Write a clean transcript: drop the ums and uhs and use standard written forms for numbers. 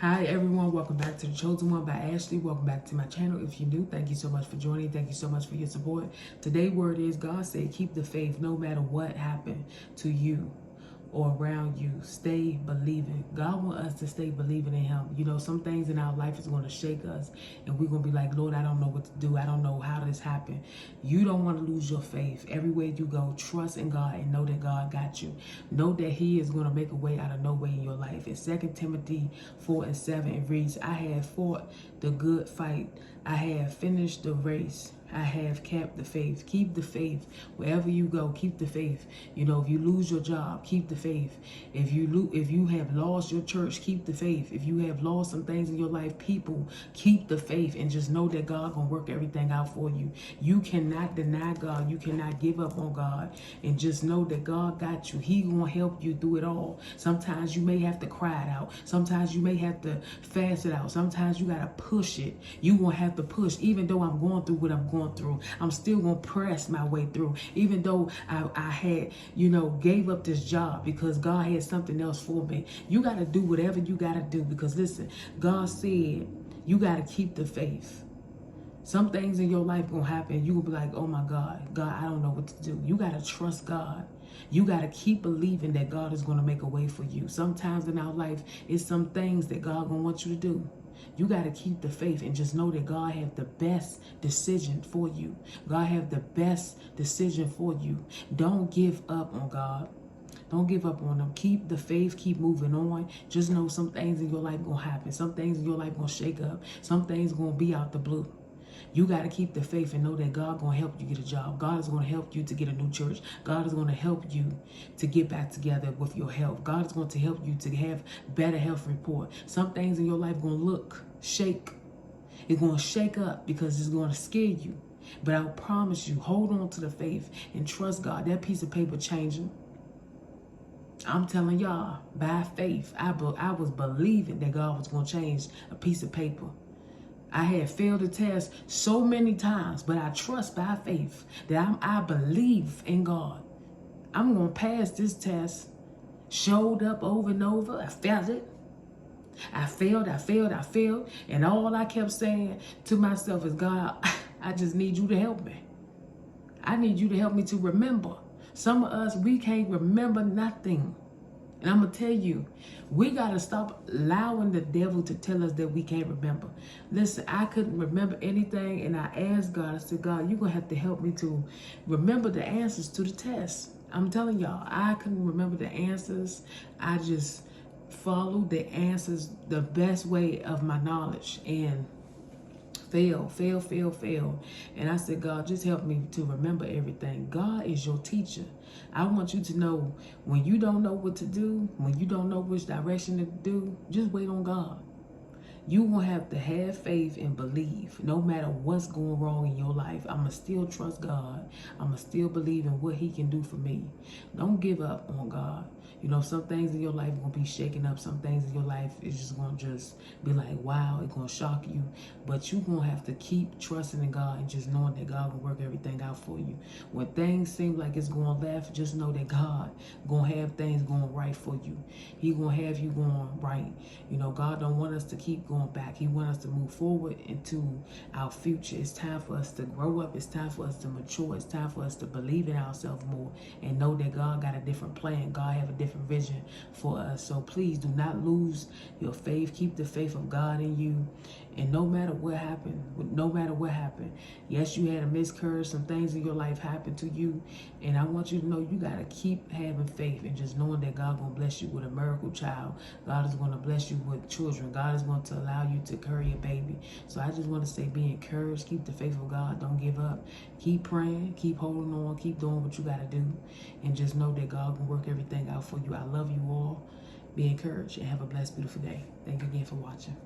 Hi everyone, welcome back to The Chosen One by Ashley. Welcome back to my channel. If you're new, thank you so much for joining. Thank you so much for your support. Today's word is God said, keep the faith no matter what happened to you or around you. Stay believing. God wants us to stay believing in him. You know, some things in our life is going to shake us and we're going to be like, Lord, I don't know what to do. I don't know how this happened. You don't want to lose your faith. Everywhere you go, trust in God and know that God got you. Know that he is going to make a way out of no way in your life. In 2 Timothy 4:7, it reads, I have fought the good fight. I have finished the race. I have kept the faith. Keep the faith. Wherever you go, keep the faith. You know, if you lose your job, keep the faith. If you have lost your church, keep the faith. If you have lost some things in your life, people, keep the faith and just know that God gonna work everything out for you. You cannot deny God. You cannot give up on God. And just know that God got you. He gonna help you through it all. Sometimes you may have to cry it out. Sometimes you may have to fast it out. Sometimes you gotta push it. You gonna have to push. Even though I'm going through what I'm going through, I'm still gonna press my way through. Even though I had, gave up this job because God had something else for me. You gotta do whatever you gotta do, because listen, God said you gotta keep the faith. Some things in your life gonna happen. You will be like, oh my God, I don't know what to do. You gotta trust God. You gotta keep believing that God is gonna make a way for you. Sometimes in our life, it's some things that God gonna want you to do. You got to keep the faith and just know that God has the best decision for you. God has the best decision for you. Don't give up on God. Don't give up on him. Keep the faith. Keep moving on. Just know some things in your life going to happen. Some things in your life going to shake up. Some things going to be out the blue. You got to keep the faith and know that God going to help you get a job. God is going to help you to get a new church. God is going to help you to get back together with your health. God is going to help you to have better health report. Some things in your life going to shake. It's going to shake up because it's going to scare you. But I promise you, hold on to the faith and trust God. That piece of paper changing. I'm telling y'all, by faith, I was believing that God was going to change a piece of paper. I had failed the test so many times, but I trust by faith that I believe in God. I'm going to pass this test. Showed up over and over. I failed it. I failed. And all I kept saying to myself is, God, I just need you to help me. I need you to help me to remember. Some of us, we can't remember nothing. And I'm going to tell you, we got to stop allowing the devil to tell us that we can't remember. Listen, I couldn't remember anything, and I asked God, I said, God, you're going to have to help me to remember the answers to the test. I'm telling y'all, I couldn't remember the answers. I just followed the answers the best way of my knowledge, and fail. And I said, God, just help me to remember everything. God is your teacher. I want you to know when you don't know what to do, when you don't know which direction to do, just wait on God. You will have to have faith and believe. No matter what's going wrong in your life, I'm going to still trust God. I'm going to still believe in what he can do for me. Don't give up on God. You know, some things in your life are going to be shaken up. Some things in your life is just going to just be like, wow, it's going to shock you. But you're going to have to keep trusting in God and just knowing that God will work everything out for you. When things seem like it's going left, just know that God going to have things going right for you. He going to have you going right. You know, God don't want us to keep going back. He wants us to move forward into our future. It's time for us to grow up. It's time for us to mature. It's time for us to believe in ourselves more and know that God got a different plan. God have a different vision for us. So please do not lose your faith. Keep the faith of God in you. And no matter what happened, yes, you had a miscarriage. Some things in your life happened to you. And I want you to know you got to keep having faith and just knowing that God going to bless you with a miracle child. God is going to bless you with children. God is going to allow you to carry a baby. So I just want to say, be encouraged. Keep the faith of God. Don't give up. Keep praying. Keep holding on. Keep doing what you got to do. And just know that God will work everything out for you. I love you all. Be encouraged and have a blessed, beautiful day. Thank you again for watching.